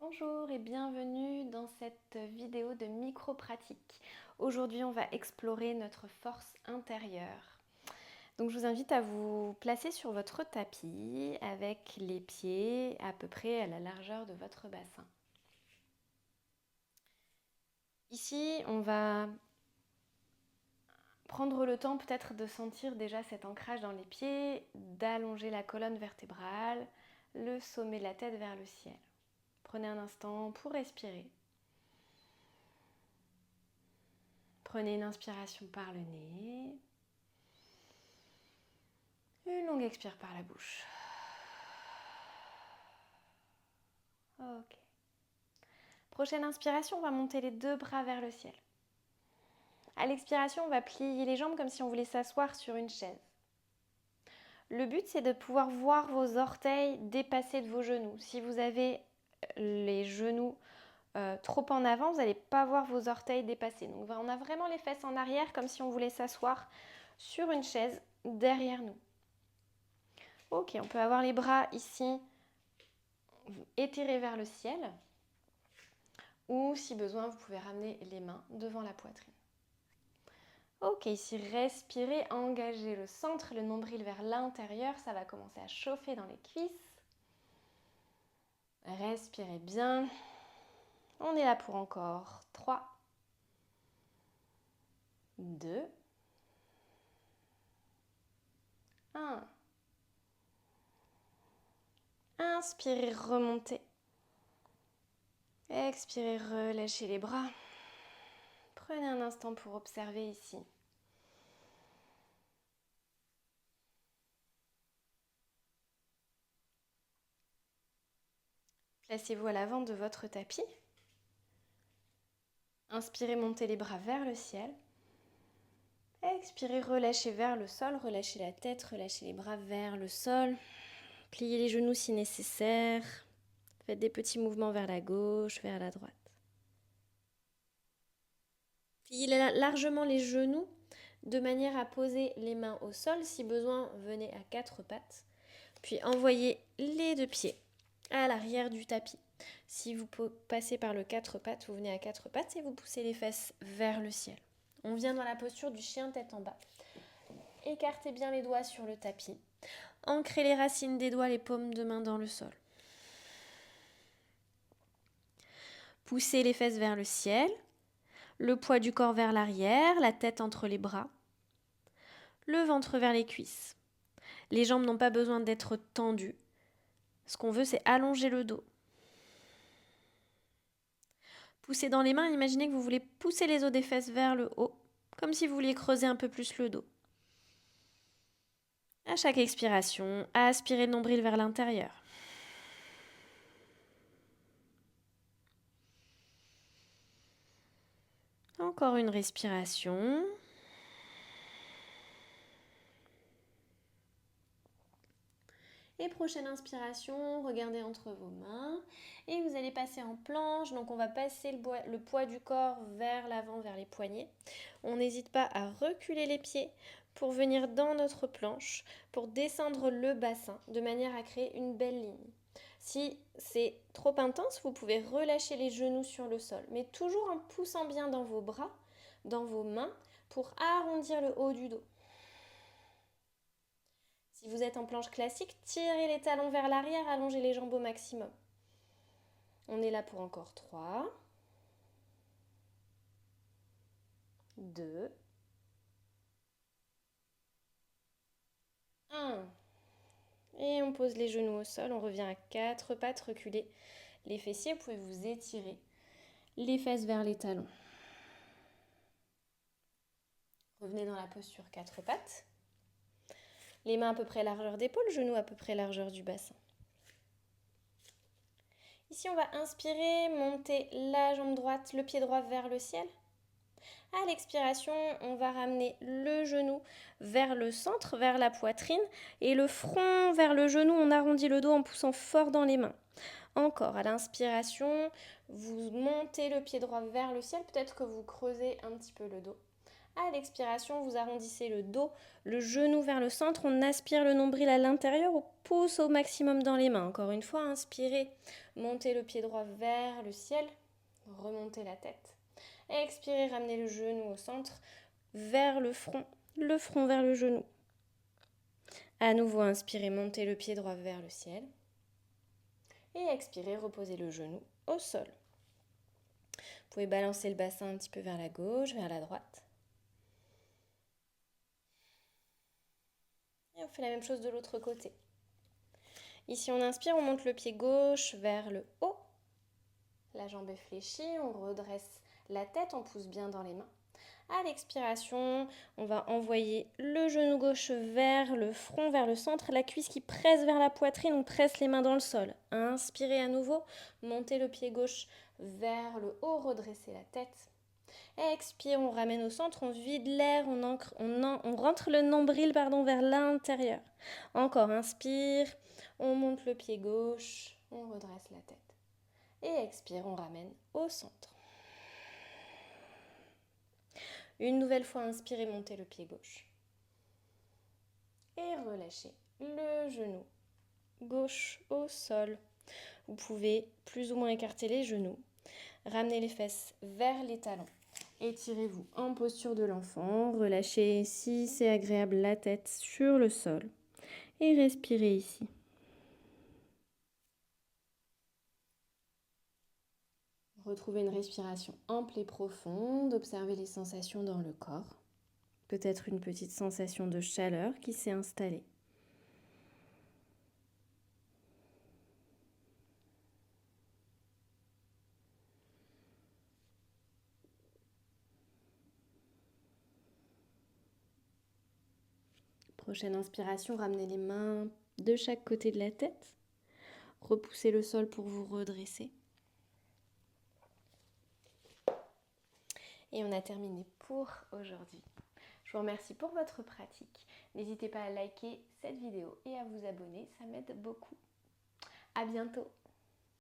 Bonjour et bienvenue dans cette vidéo de micro-pratique. Aujourd'hui, on va explorer notre force intérieure. Donc, je vous invite à vous placer sur votre tapis avec les pieds à peu près à la largeur de votre bassin. Ici, on va prendre le temps peut-être de sentir déjà cet ancrage dans les pieds, d'allonger la colonne vertébrale, le sommet de la tête vers le ciel. Prenez un instant pour respirer. Prenez une inspiration par le nez. Une longue expire par la bouche. Ok. Prochaine inspiration, on va monter les deux bras vers le ciel. À l'expiration, on va plier les jambes comme si on voulait s'asseoir sur une chaise. Le but, c'est de pouvoir voir vos orteils dépasser de vos genoux. Si vous avez les genoux trop en avant, vous n'allez pas voir vos orteils dépasser. Donc on a vraiment les fesses en arrière comme si on voulait s'asseoir sur une chaise derrière nous. Ok, on peut avoir les bras ici étirés vers le ciel. Ou si besoin, vous pouvez ramener les mains devant la poitrine. Ok, ici respirez, engagez le centre, le nombril vers l'intérieur, ça va commencer à chauffer dans les cuisses. Respirez bien. On est là pour encore 3, 2, 1. Inspirez, remontez. Expirez, relâchez les bras. Prenez un instant pour observer ici. Placez-vous à l'avant de votre tapis. Inspirez, montez les bras vers le ciel. Expirez, relâchez vers le sol, relâchez la tête, relâchez les bras vers le sol. Pliez les genoux si nécessaire. Faites des petits mouvements vers la gauche, vers la droite. Pliez largement les genoux de manière à poser les mains au sol. Si besoin, venez à 4 pattes. Puis envoyez les deux pieds à l'arrière du tapis. Si vous passez par le 4 pattes, vous venez à 4 pattes et vous poussez les fesses vers le ciel. On vient dans la posture du chien tête en bas. Écartez bien les doigts sur le tapis. Ancrez les racines des doigts, les paumes de main dans le sol. Poussez les fesses vers le ciel. Le poids du corps vers l'arrière, la tête entre les bras. Le ventre vers les cuisses. Les jambes n'ont pas besoin d'être tendues. Ce qu'on veut, c'est allonger le dos. Poussez dans les mains, imaginez que vous voulez pousser les os des fesses vers le haut, comme si vous vouliez creuser un peu plus le dos. À chaque expiration, aspirez le nombril vers l'intérieur. Encore une respiration. Et prochaine inspiration, regardez entre vos mains et vous allez passer en planche. Donc on va passer le poids du corps vers l'avant, vers les poignets. On n'hésite pas à reculer les pieds pour venir dans notre planche, pour descendre le bassin de manière à créer une belle ligne. Si c'est trop intense, vous pouvez relâcher les genoux sur le sol, mais toujours en poussant bien dans vos bras, dans vos mains, pour arrondir le haut du dos. Si vous êtes en planche classique, tirez les talons vers l'arrière, allongez les jambes au maximum. On est là pour encore 3, 2, 1. Et on pose les genoux au sol, on revient à 4 pattes, reculez les fessiers, vous pouvez vous étirer les fesses vers les talons. Revenez dans la posture 4 pattes. Les mains à peu près largeur d'épaule, genoux à peu près largeur du bassin. Ici, on va inspirer, monter la jambe droite, le pied droit vers le ciel. À l'expiration, on va ramener le genou vers le centre, vers la poitrine et le front vers le genou. On arrondit le dos en poussant fort dans les mains. Encore, à l'inspiration, vous montez le pied droit vers le ciel. Peut-être que vous creusez un petit peu le dos. À l'expiration, vous arrondissez le dos, le genou vers le centre. On aspire le nombril à l'intérieur, on pousse au maximum dans les mains. Encore une fois, inspirez, montez le pied droit vers le ciel, remontez la tête. Expirez, ramenez le genou au centre, vers le front vers le genou. À nouveau, inspirez, montez le pied droit vers le ciel. Et expirez, reposez le genou au sol. Vous pouvez balancer le bassin un petit peu vers la gauche, vers la droite. Et on fait la même chose de l'autre côté. Ici, on inspire, on monte le pied gauche vers le haut. La jambe est fléchie, on redresse la tête, on pousse bien dans les mains. À l'expiration, on va envoyer le genou gauche vers le front, vers le centre, la cuisse qui presse vers la poitrine, on presse les mains dans le sol. Inspirez à nouveau, montez le pied gauche vers le haut, redressez la tête. Expire, on ramène au centre, on vide l'air, on rentre le nombril vers l'intérieur. Encore, inspire, on monte le pied gauche, on redresse la tête. Et expire, on ramène au centre. Une nouvelle fois, inspirez, montez le pied gauche. Et relâchez le genou gauche au sol. Vous pouvez plus ou moins écarter les genoux. Ramenez les fesses vers les talons. Étirez-vous en posture de l'enfant. Relâchez, si c'est agréable, la tête sur le sol. Et respirez ici. Retrouvez une respiration ample et profonde. Observez les sensations dans le corps. Peut-être une petite sensation de chaleur qui s'est installée. Prochaine inspiration, ramenez les mains de chaque côté de la tête. Repoussez le sol pour vous redresser. Et on a terminé pour aujourd'hui. Je vous remercie pour votre pratique. N'hésitez pas à liker cette vidéo et à vous abonner, ça m'aide beaucoup. À bientôt.